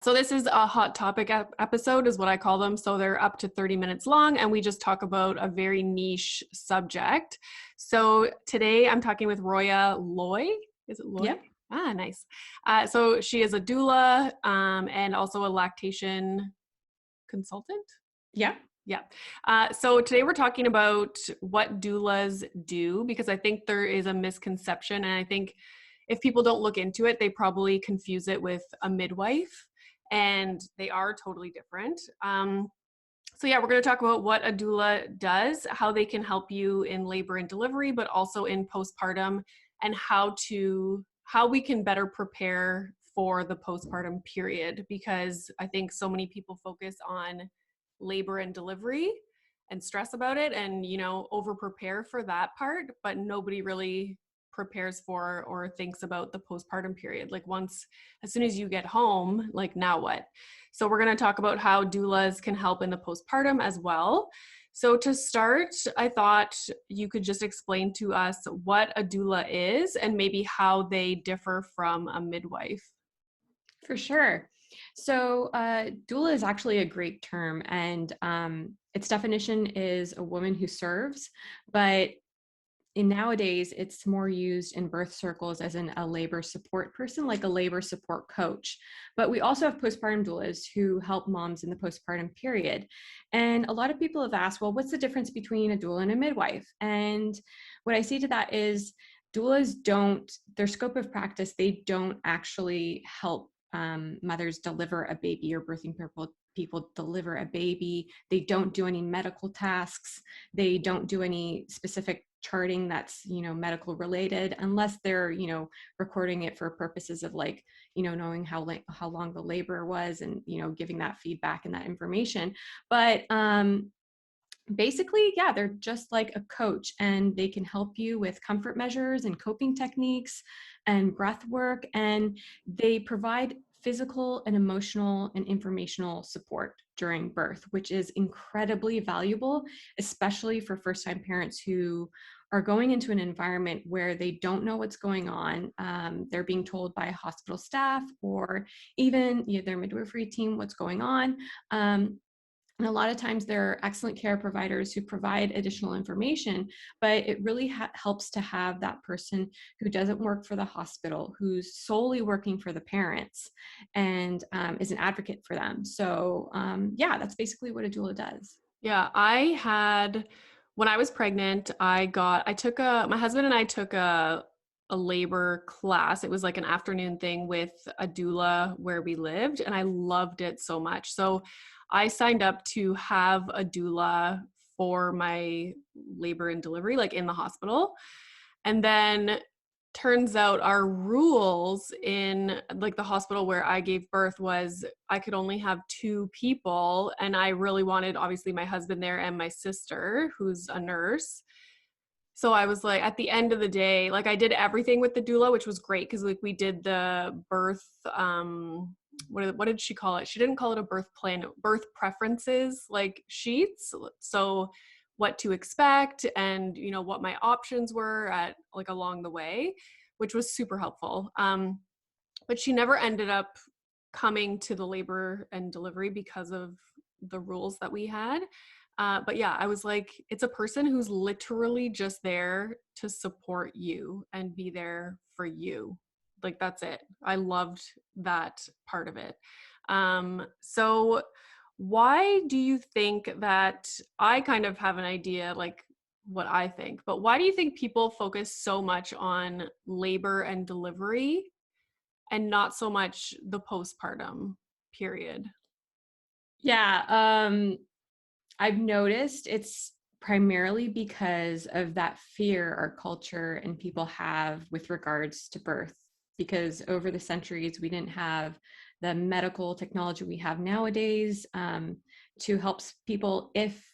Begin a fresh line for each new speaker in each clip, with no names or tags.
So this is a hot topic episode is what I call them. So they're up to 30 minutes long and we just talk about a very niche subject. So today I'm talking with Royah Loie. Is it Loie?
Yep.
Ah, nice. So she is a doula and also a lactation consultant.
Yep.
Yeah. So today we're talking about what doulas do because I think there is a misconception. And I think if people don't look into it, they probably confuse it with a midwife, and they are totally different. So yeah, we're going to talk about what a doula does, how they can help you in labor and delivery, but also in postpartum, and how we can better prepare for the postpartum period, because I think so many people focus on labor and delivery and stress about it and over prepare for that part, but nobody really prepares for or thinks about the postpartum period. Like as soon as you get home, like now what? So we're going to talk about how doulas can help in the postpartum as well. So to start, I thought you could just explain to us what a doula is and maybe how they differ from a midwife.
For sure. So, doula is actually a great term, and its definition is a woman who serves, but nowadays it's more used in birth circles as in a labor support person, like a labor support coach. But we also have postpartum doulas who help moms in the postpartum period. And a lot of people have asked, well, what's the difference between a doula and a midwife? And what I say to that is doulas their scope of practice, they don't actually help mothers deliver a baby or birthing people deliver a baby. They don't do any medical tasks. They don't do any specific charting that's medical related, unless they're recording it for purposes of knowing how long the labor was, and giving that feedback and that information. But basically, yeah, they're just like a coach, and they can help you with comfort measures and coping techniques and breath work, and they provide physical and emotional and informational support during birth, which is incredibly valuable, especially for first-time parents who are going into an environment where they don't know what's going on. They're being told by hospital staff or even their midwifery team what's going on. And a lot of times there are excellent care providers who provide additional information, but it really helps to have that person who doesn't work for the hospital, who's solely working for the parents, and is an advocate for them. So yeah, that's basically what a doula does.
Yeah, when I was pregnant, my husband and I took a labor class. It was like an afternoon thing with a doula where we lived, and I loved it so much. So I signed up to have a doula for my labor and delivery, like in the hospital. And then turns out our rules in like the hospital where I gave birth was I could only have two people, and I really wanted obviously my husband there and my sister who's a nurse. So I was like, at the end of the day, like I did everything with the doula, which was great because like we did the birth what did she call it? She didn't call it a birth plan, birth preferences like sheets. So what to expect and what my options were at like along the way, which was super helpful. But she never ended up coming to the labor and delivery because of the rules that we had. But yeah, I was like, it's a person who's literally just there to support you and be there for you. Like, that's it. I loved that part of it. So why do you think that I kind of have an idea, like what I think, but why do you think people focus so much on labor and delivery and not so much the postpartum period?
Yeah, I've noticed it's primarily because of that fear our culture and people have with regards to birth. Because over the centuries, we didn't have the medical technology we have nowadays to help people if,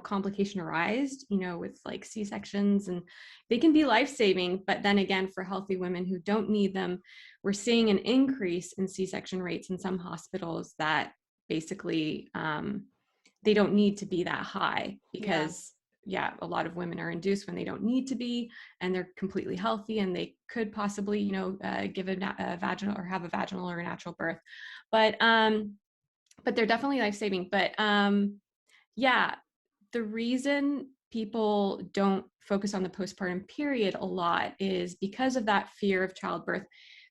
complication arise, with like C-sections, and they can be life-saving. But then again, for healthy women who don't need them, we're seeing an increase in C-section rates in some hospitals that basically, they don't need to be that high
Yeah.
because yeah, a lot of women are induced when they don't need to be, and they're completely healthy, and they could possibly, give a vaginal or have a vaginal or a natural birth. But they're definitely life-saving. But yeah, the reason people don't focus on the postpartum period a lot is because of that fear of childbirth.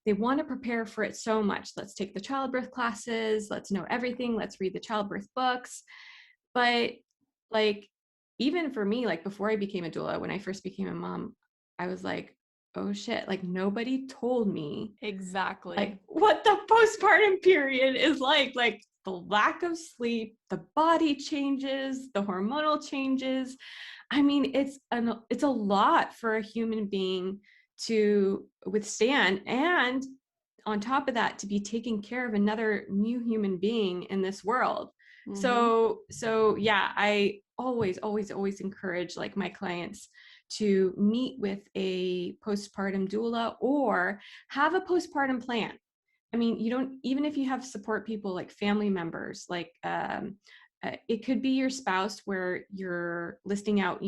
They want to prepare for it so much. Let's take the childbirth classes, let's know everything, let's read the childbirth books. But like, even for me, like before I became a doula, when I first became a mom, I was like, oh shit, like nobody told me
Exactly.
like what the postpartum period is like the lack of sleep, the body changes, the hormonal changes. I mean, it's a lot for a human being to withstand, and on top of that, to be taking care of another new human being in this world.
Mm-hmm.
So yeah, I always encourage like my clients to meet with a postpartum doula or have a postpartum plan. I mean, you don't, even if you have support people like family members, like it could be your spouse where you're listing out,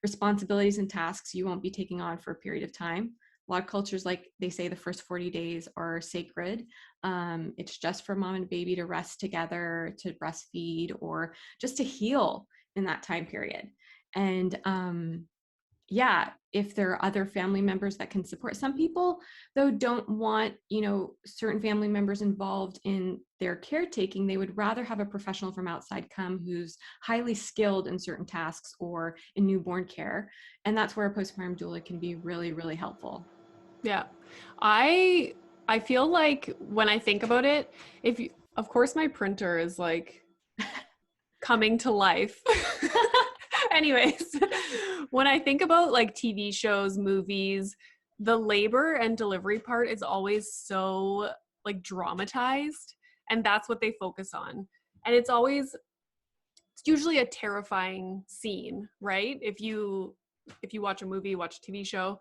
responsibilities and tasks you won't be taking on for a period of time. A lot of cultures, like they say, the first 40 days are sacred. It's just for mom and baby to rest together, to breastfeed, or just to heal in that time period. And yeah, if there are other family members that can support. Some people though don't want, certain family members involved in their caretaking. They would rather have a professional from outside come who's highly skilled in certain tasks or in newborn care. And that's where a postpartum doula can be really, really helpful.
Yeah. I I feel like when I think about it, if you, of course my printer is like coming to life. Anyways, when I think about like TV shows, movies, the labor and delivery part is always so like dramatized, and that's what they focus on. And it's usually a terrifying scene, right? If you watch a movie, watch a TV show.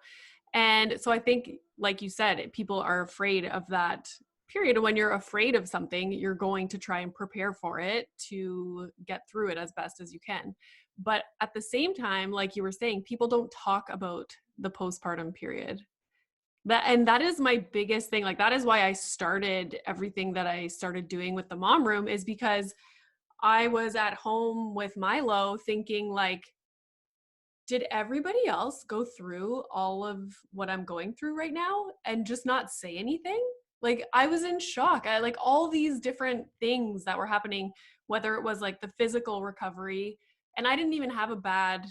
And so I think, like you said, people are afraid of that period. When you're afraid of something, you're going to try and prepare for it to get through it as best as you can. But at the same time, like you were saying, people don't talk about the postpartum period. That is my biggest thing. Like that is why I started everything that I started doing with the mom room, is because I was at home with Milo thinking like, did everybody else go through all of what I'm going through right now and just not say anything? Like I was in shock. I like all these different things that were happening, whether it was like the physical recovery, and I didn't even have a bad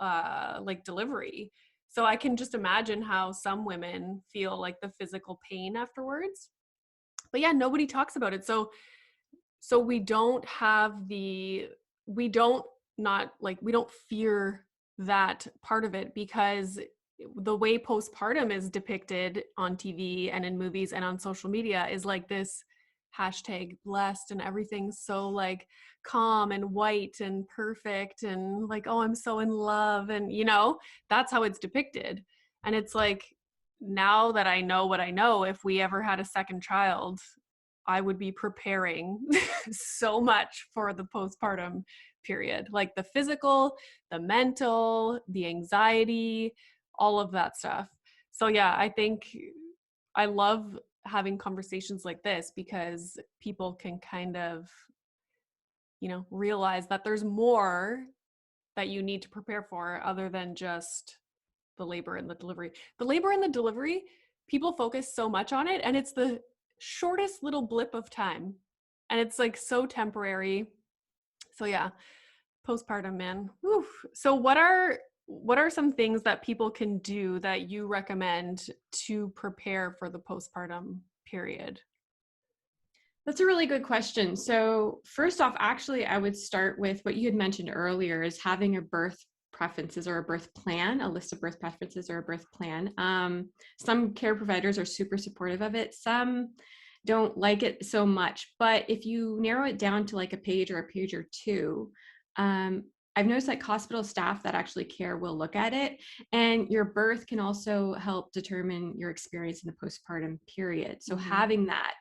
like delivery. So I can just imagine how some women feel like the physical pain afterwards. But yeah, nobody talks about it. So we don't have the we don't not like we don't fear that part of it, because the way postpartum is depicted on TV and in movies and on social media is like this hashtag blessed, and everything's so like calm and white and perfect and like, oh, I'm so in love, and that's how it's depicted. And it's like, now that I know what I know, if we ever had a second child, I would be preparing so much for the postpartum period, like the physical, the mental, the anxiety, all of that stuff. So, yeah, I think I love having conversations like this because people can kind of, realize that there's more that you need to prepare for other than just the labor and the delivery. The labor and the delivery, people focus so much on it, and it's the shortest little blip of time. And it's like so temporary. So yeah, postpartum, man. Whew. So what are some things that people can do that you recommend to prepare for the postpartum period?
That's a really good question. So, first off, actually, I would start with what you had mentioned earlier is having a birth preferences or a birth plan, a list of birth preferences or a birth plan. Some care providers are super supportive of it. Some don't like it so much. But if you narrow it down to like a page or a page or two, I've noticed like hospital staff that actually care will look at it. And your birth can also help determine your experience in the postpartum period. So,
Mm-hmm.
having that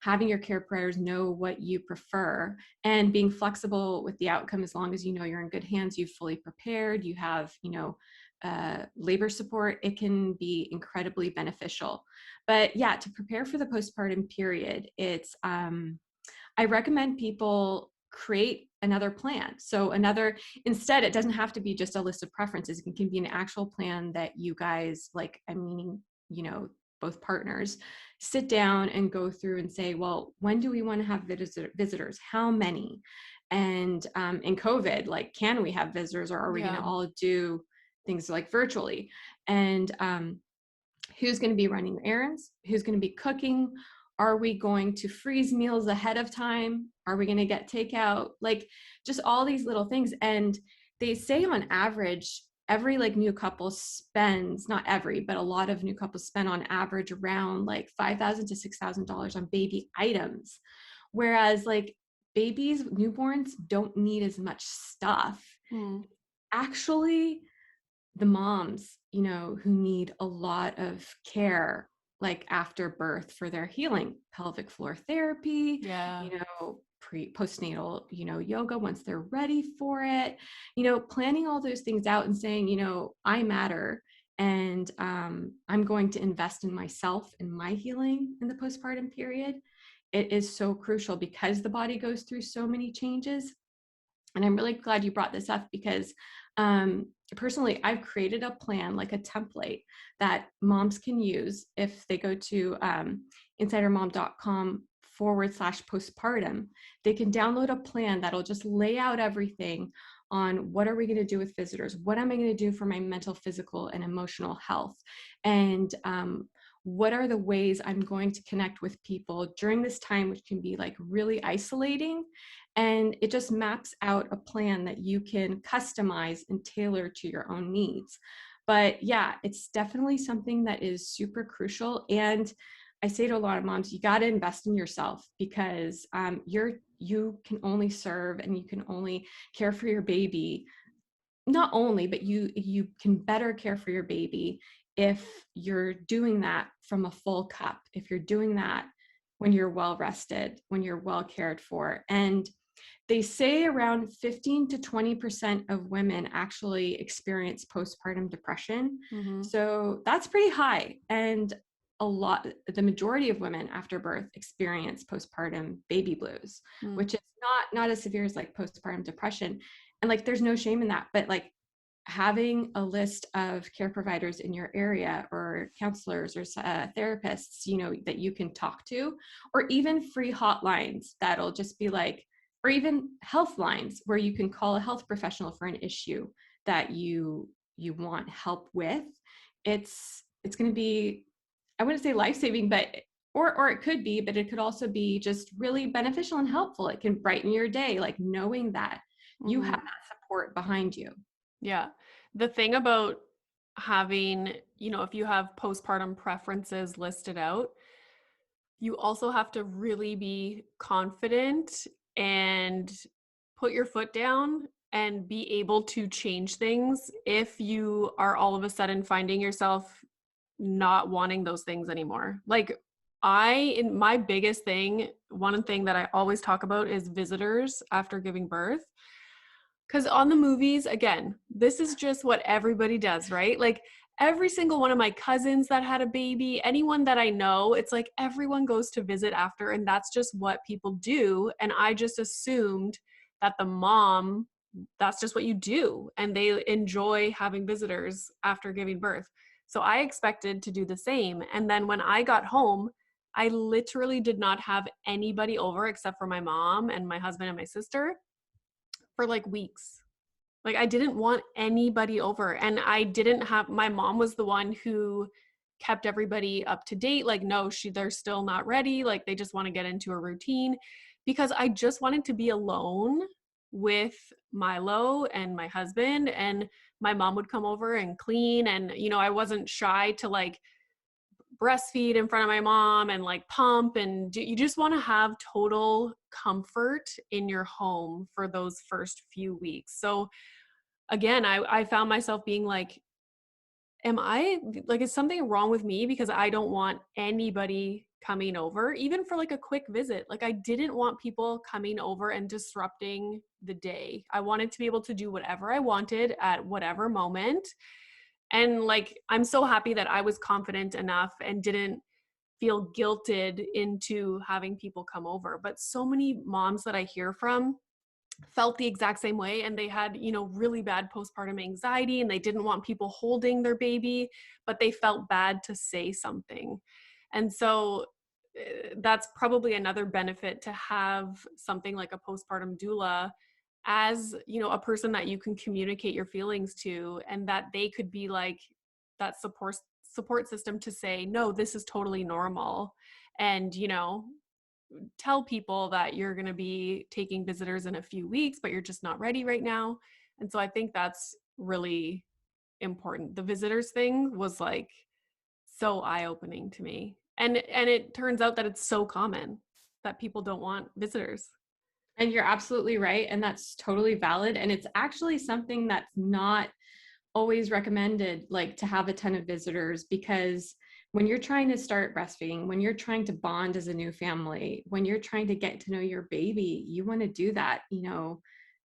having your care providers know what you prefer, and being flexible with the outcome as long as you know you're in good hands, you've fully prepared, you have, labor support, it can be incredibly beneficial. But yeah, to prepare for the postpartum period, I recommend people create another plan. So instead, it doesn't have to be just a list of preferences. It can be an actual plan that you guys like, I mean, both partners sit down and go through and say, well, when do we want to have visitors? How many? And in COVID, like, can we have visitors, or are we going to
Yeah.
all do things like virtually? And who's going to be running errands? Who's going to be cooking? Are we going to freeze meals ahead of time? Are we going to get takeout? Like, just all these little things. And they say on average, every like new couple spends, not every, but a lot of new couples spend on average around like $5,000 to $6,000 on baby items. Whereas like babies, newborns don't need as much stuff.
Mm.
Actually, the moms, who need a lot of care, like after birth for their healing, pelvic floor therapy,
Yeah.
postnatal, yoga once they're ready for it, planning all those things out and saying, I matter. And I'm going to invest in myself and my healing in the postpartum period. It is so crucial because the body goes through so many changes. And I'm really glad you brought this up because personally, I've created a plan, like a template that moms can use if they go to insidermom.com/postpartum. They can download a plan that'll just lay out everything on what are we going to do with visitors? What am I going to do for my mental, physical, and emotional health? And what are the ways I'm going to connect with people during this time, which can be like really isolating. And it just maps out a plan that you can customize and tailor to your own needs. But yeah, it's definitely something that is super crucial. And I say to a lot of moms, you got to invest in yourself because you can only serve and you can only care for your baby. Not only, but you can better care for your baby if you're doing that from a full cup, if you're doing that when you're well rested, when you're well cared for. And they say around 15 to 20% of women actually experience postpartum depression.
Mm-hmm.
So that's pretty high. And the majority of women after birth experience postpartum baby blues,
Mm.
which is not as severe as like postpartum depression. And like, there's no shame in that, but like having a list of care providers in your area or counselors or therapists, that you can talk to, or even free hotlines that'll just be like, or even health lines where you can call a health professional for an issue that you want help with. It's going to be, I wouldn't say life-saving, but or it could be, but it could also be just really beneficial and helpful. It can brighten your day, like knowing that you have
Mm-hmm.
that support behind you.
Yeah. The thing about having, if you have postpartum preferences listed out, you also have to really be confident and put your foot down and be able to change things if you are all of a sudden finding yourself not wanting those things anymore. Like in my biggest thing, one thing that I always talk about is visitors after giving birth. Because on the movies, again, this is just what everybody does, right? Like every single one of my cousins that had a baby, anyone that I know, it's like everyone goes to visit after, and that's just what people do. And I just assumed that the mom, that's just what you do. And they enjoy having visitors after giving birth. So I expected to do the same. And then when I got home, I literally did not have anybody over except for my mom and my husband and my sister for like weeks. Like I didn't want anybody over, and I didn't have, my mom was the one who kept everybody up to date. Like, no, they're still not ready. Like they just want to get into a routine, because I just wanted to be alone with Milo and my husband, and my mom would come over and clean. And, I wasn't shy to like breastfeed in front of my mom and like pump, and you just want to have total comfort in your home for those first few weeks. So again, I found myself being like, is something wrong with me because I don't want anybody coming over, even for like a quick visit. Like I didn't want people coming over and disrupting the day. I wanted to be able to do whatever I wanted at whatever moment. And like, I'm so happy that I was confident enough and didn't feel guilted into having people come over. But so many moms that I hear from felt the exact same way, and they had, you know, really bad postpartum anxiety, and they didn't want people holding their baby, but they felt bad to say something. And so that's probably another benefit to have something like a postpartum doula, as, you know, a person that you can communicate your feelings to, and that they could be like that support system to say, no, this is totally normal. And, you know, tell people that you're going to be taking visitors in a few weeks, but you're just not ready right now. And so I think that's really important. The visitors thing was like so eye-opening to me. And it turns out that it's so common that people don't want visitors.
And you're absolutely right. And that's totally valid. And it's actually something that's not always recommended, like to have a ton of visitors, because when you're trying to start breastfeeding, when you're trying to bond as a new family, when you're trying to get to know your baby, you want to do that, you know,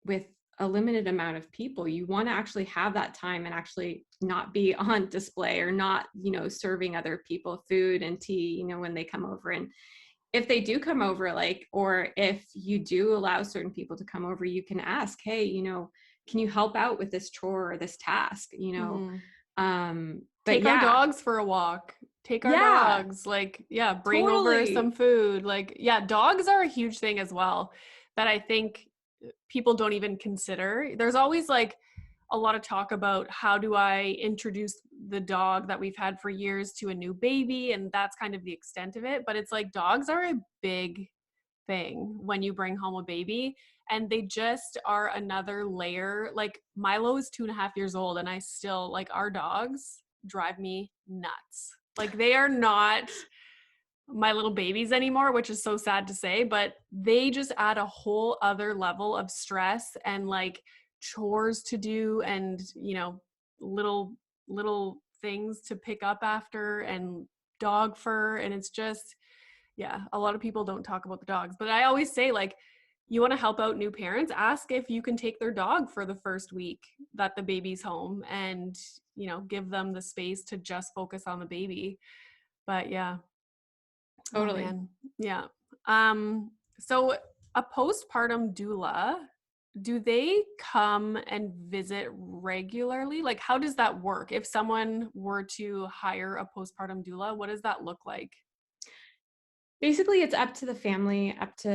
with a limited amount of people. You want to actually have that time and actually not be on display or not, you know, serving other people food and tea, you know, when they come over. And if they do come over, like, or if you do allow certain people to come over, you can ask, hey, you know, can you help out with this chore or this task, you know?
Mm-hmm.
But
Take our
yeah,
dogs for a walk. Take our
yeah,
dogs. Like, yeah, bring over some
totally.
food. Like, yeah, dogs are a huge thing as well that I think people don't even consider. There's always like a lot of talk about how do I introduce the dog that we've had for years to a new baby, and that's kind of the extent of it. But it's like dogs are a big thing when you bring home a baby, and they just are another layer. Like Milo is 2.5 years old, and I still like, our dogs drive me nuts. Like they are not my little babies anymore, which is so sad to say, but they just add a whole other level of stress and like chores to do, and, you know, little things to pick up after, and dog fur. And it's just, yeah, a lot of people don't talk about the dogs, but I always say, like, you want to help out new parents, ask if you can take their dog for the first week that the baby's home, and, you know, give them the space to just focus on the baby. But yeah. Oh
Totally.
man. Yeah. So a postpartum doula, do they come and visit regularly? Like, how does that work? If someone were to hire a postpartum doula, what does that look like?
Basically, it's up to the family, up to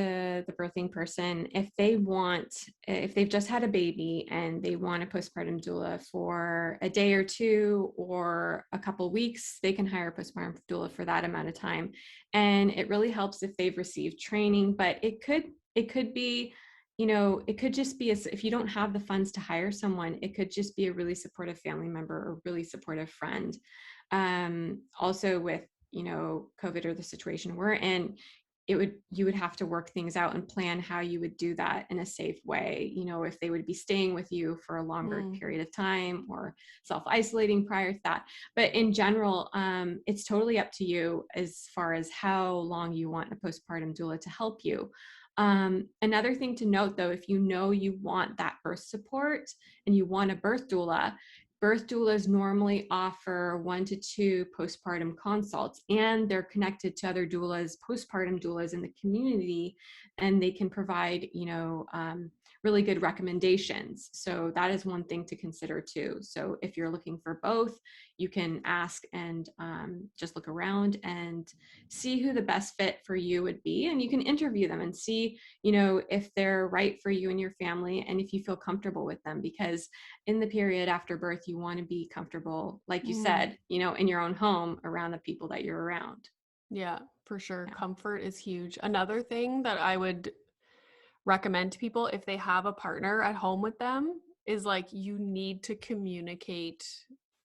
the birthing person. If they've just had a baby and they want a postpartum doula for a day or two or a couple weeks, they can hire a postpartum doula for that amount of time. And it really helps if they've received training, but it could be, you know, it could just be if you don't have the funds to hire someone, it could just be a really supportive family member or really supportive friend. Also with, you know, COVID or the situation we're in, you would have to work things out and plan how you would do that in a safe way. You know, if they would be staying with you for a longer
Mm,
period of time or self-isolating prior to that. But in general, it's totally up to you as far as how long you want a postpartum doula to help you. Another thing to note though, if you know you want that birth support and you want a birth doulas normally offer 1 to 2 postpartum consults, and they're connected to other doulas, postpartum doulas in the community, and they can provide, you know, really good recommendations. So that is one thing to consider too. So if you're looking for both, you can ask and just look around and see who the best fit for you would be, and you can interview them and see, you know, if they're right for you and your family, and if you feel comfortable with them, because in the period after birth, you want to be comfortable, like you
mm.
said, you know, in your own home around the people that you're around.
Yeah, for sure.
Yeah.
Comfort is huge. Another thing that I would recommend to people if they have a partner at home with them is like, you need to communicate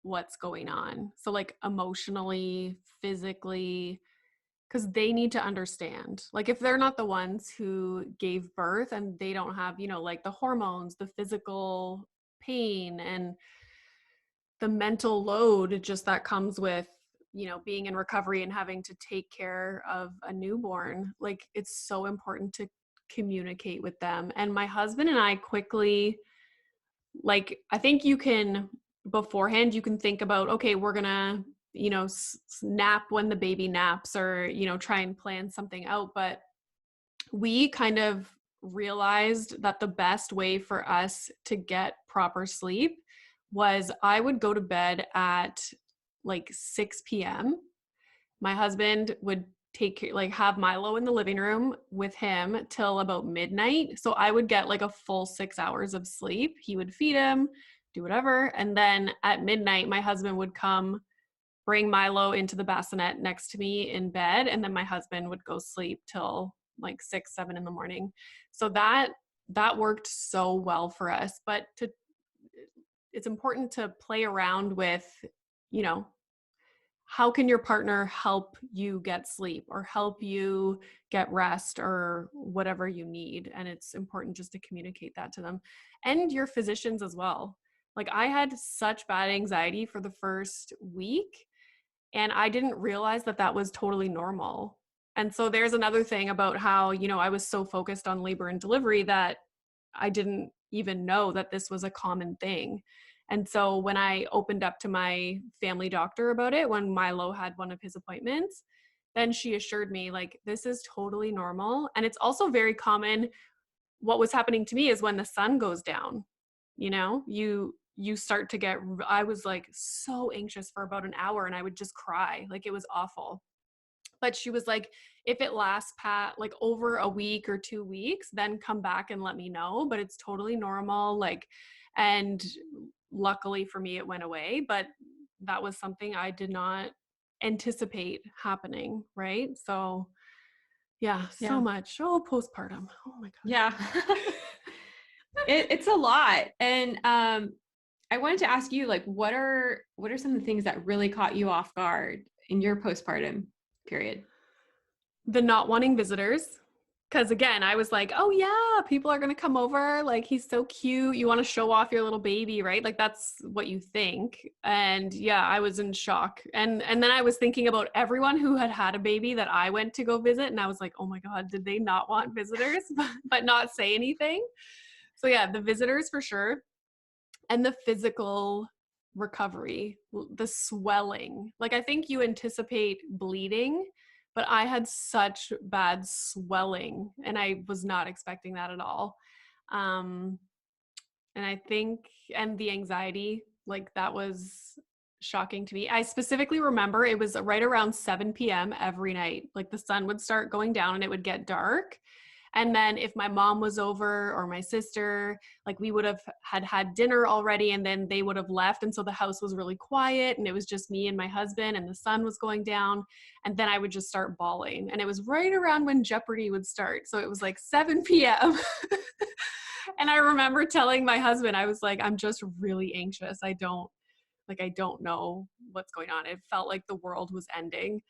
what's going on. So like emotionally, physically, because they need to understand. Like if they're not the ones who gave birth and they don't have, you know, like the hormones, the physical pain, and the mental load just that comes with, being in recovery and having to take care of a newborn, like it's so important to communicate with them. And my husband and I quickly, like, I think you can beforehand, you can think about, okay, we're gonna, nap when the baby naps, or, try and plan something out. But we kind of realized that the best way for us to get proper sleep was I would go to bed at like 6 p.m. My husband would have Milo in the living room with him till about midnight. So I would get like a full 6 hours of sleep. He would feed him, do whatever. And then at midnight, my husband would come bring Milo into the bassinet next to me in bed. And then my husband would go sleep till like 6, 7 in the morning. So that worked so well for us. But it's important to play around with, you know, how can your partner help you get sleep or help you get rest or whatever you need. And it's important just to communicate that to them, and your physicians as well. Like, I had such bad anxiety for the first week, and I didn't realize that that was totally normal. And so there's another thing about how, I was so focused on labor and delivery that I didn't even know that this was a common thing. And so when I opened up to my family doctor about it, when Milo had one of his appointments, then she assured me, like, this is totally normal. And it's also very common. What was happening to me is when the sun goes down, you start to get, I was like so anxious for about an hour and I would just cry. Like, it was awful. But she was like, if it lasts like over a week or 2 weeks, then come back and let me know. But it's totally normal. Like, and luckily for me, it went away. But that was something I did not anticipate happening. Right. So yeah, so
Yeah.
much. Oh, postpartum. Oh my
Yeah. It's a lot. And I wanted to ask you, like, what are some of the things that really caught you off guard in your postpartum period?
The not wanting visitors. Because again, I was like, oh yeah, people are going to come over. Like, he's so cute. You want to show off your little baby, right? Like, that's what you think. And yeah, I was in shock. And then I was thinking about everyone who had had a baby that I went to go visit. And I was like, oh my God, did they not want visitors, but not say anything? So yeah, the visitors for sure. And the physical recovery, the swelling. Like, I think you anticipate bleeding, but I had such bad swelling and I was not expecting that at all. Um, and I think, and the anxiety, like, that was shocking to me. I specifically remember it was right around 7 p.m. every night. Like, the sun would start going down and it would get dark. And then if my mom was over or my sister, like, we would have had dinner already and then they would have left. And so the house was really quiet and it was just me and my husband and the sun was going down. And then I would just start bawling. And it was right around when Jeopardy would start. So it was like 7 p.m. And I remember telling my husband, I was like, I'm just really anxious. I don't know what's going on. It felt like the world was ending.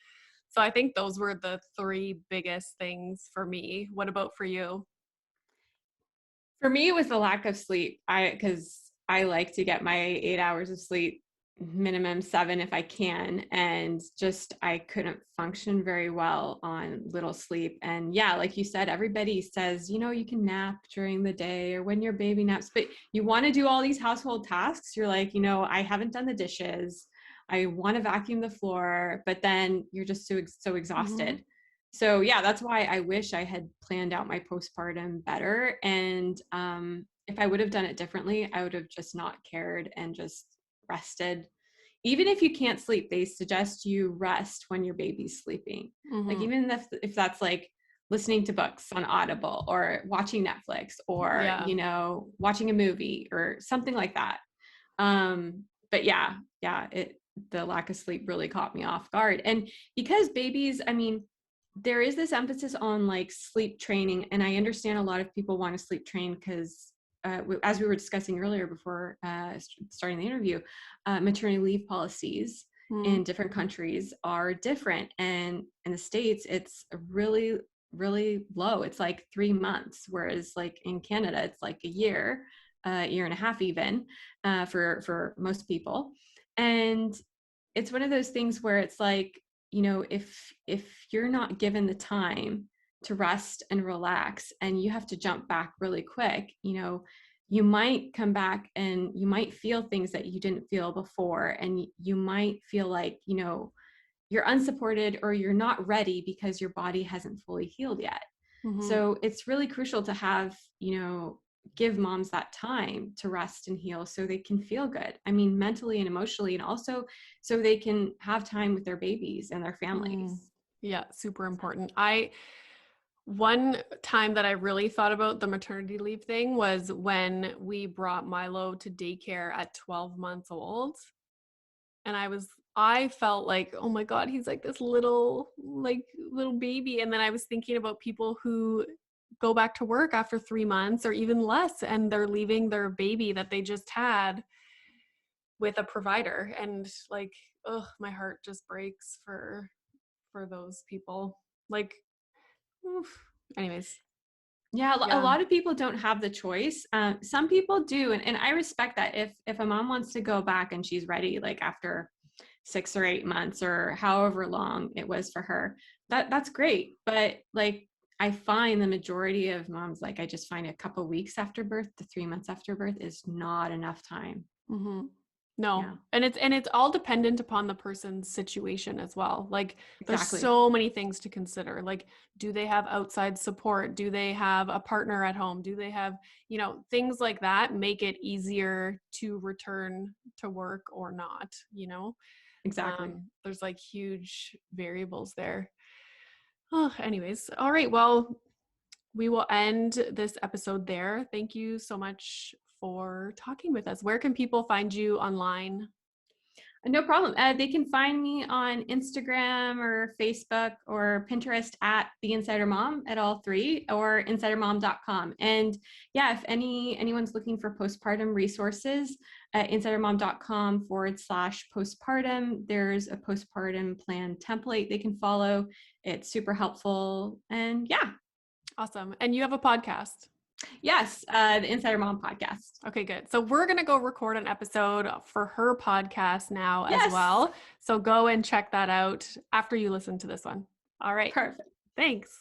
So I think those were the three biggest things for me. What about for you?
For me, it was the lack of sleep. Because I like to get my 8 hours of sleep, minimum 7 if I can. And just, I couldn't function very well on little sleep. And yeah, like you said, everybody says, you can nap during the day or when your baby naps, but you want to do all these household tasks. You're like, I haven't done the dishes. I want to vacuum the floor, but then you're just so exhausted.
Mm-hmm.
So yeah, that's why I wish I had planned out my postpartum better. And if I would have done it differently, I would have just not cared and just rested. Even if you can't sleep, they suggest you rest when your baby's sleeping. Like,
Mm-hmm.
even if that's like listening to books on Audible or watching Netflix or,
Yeah.
watching a movie or something like that. But yeah, the lack of sleep really caught me off guard. And because babies, I mean, there is this emphasis on like sleep training. And I understand a lot of people want to sleep train because as we were discussing earlier before starting the interview, maternity leave policies
Mm-hmm.
in different countries are different. And in the States, it's really, really low. It's like 3 months, whereas like in Canada, it's like a year and a half even for most people. And it's one of those things where it's like, you know, if you're not given the time to rest and relax and you have to jump back really quick, you know, you might come back and you might feel things that you didn't feel before, and you might feel like, you know, you're unsupported or you're not ready because your body hasn't fully healed yet.
Mhm.
So it's really crucial to have, you know, give moms that time to rest and heal so they can feel good. I mean, mentally and emotionally, and also so they can have time with their babies and their
Mm.
families.
Yeah, super important. One time that I really thought about the maternity leave thing was when we brought Milo to daycare at 12 months old. And I felt like, oh my God, he's like this little baby. And then I was thinking about people who go back to work after 3 months or even less, and they're leaving their baby that they just had with a provider. And like, oh, my heart just breaks for those people. Like, oof. Anyways,
Yeah, a
yeah.
lot of people don't have the choice. Some people do, and I respect that. If a mom wants to go back and she's ready, like after 6 or 8 months or however long it was for her, that's great. But like, I find the majority of moms, like I just find a couple weeks after birth to 3 months after birth is not enough time.
Mhm.
Yeah,
No. And it's all dependent upon the person's situation as well. Like there's
exactly,
so many things to consider. Like, do they have outside support? Do they have a partner at home? Do they have, things like that make it easier to return to work or not, you know?
exactly.
There's like huge variables there. Oh, anyways. All right. Well, we will end this episode there. Thank you so much for talking with us. Where can people find you online?
No problem. They can find me on Instagram or Facebook or Pinterest at The Insider Mom at all three, or insidermom.com. And yeah, if anyone's looking for postpartum resources, at insidermom.com/postpartum, there's a postpartum plan template they can follow. It's super helpful. And yeah,
Awesome. And you have a podcast.
yes, the Insider Mom podcast.
Okay, good. So we're going to go record an episode for her podcast now as
Yes,
well. So go and check that out after you listen to this one. All right.
perfect.
Thanks.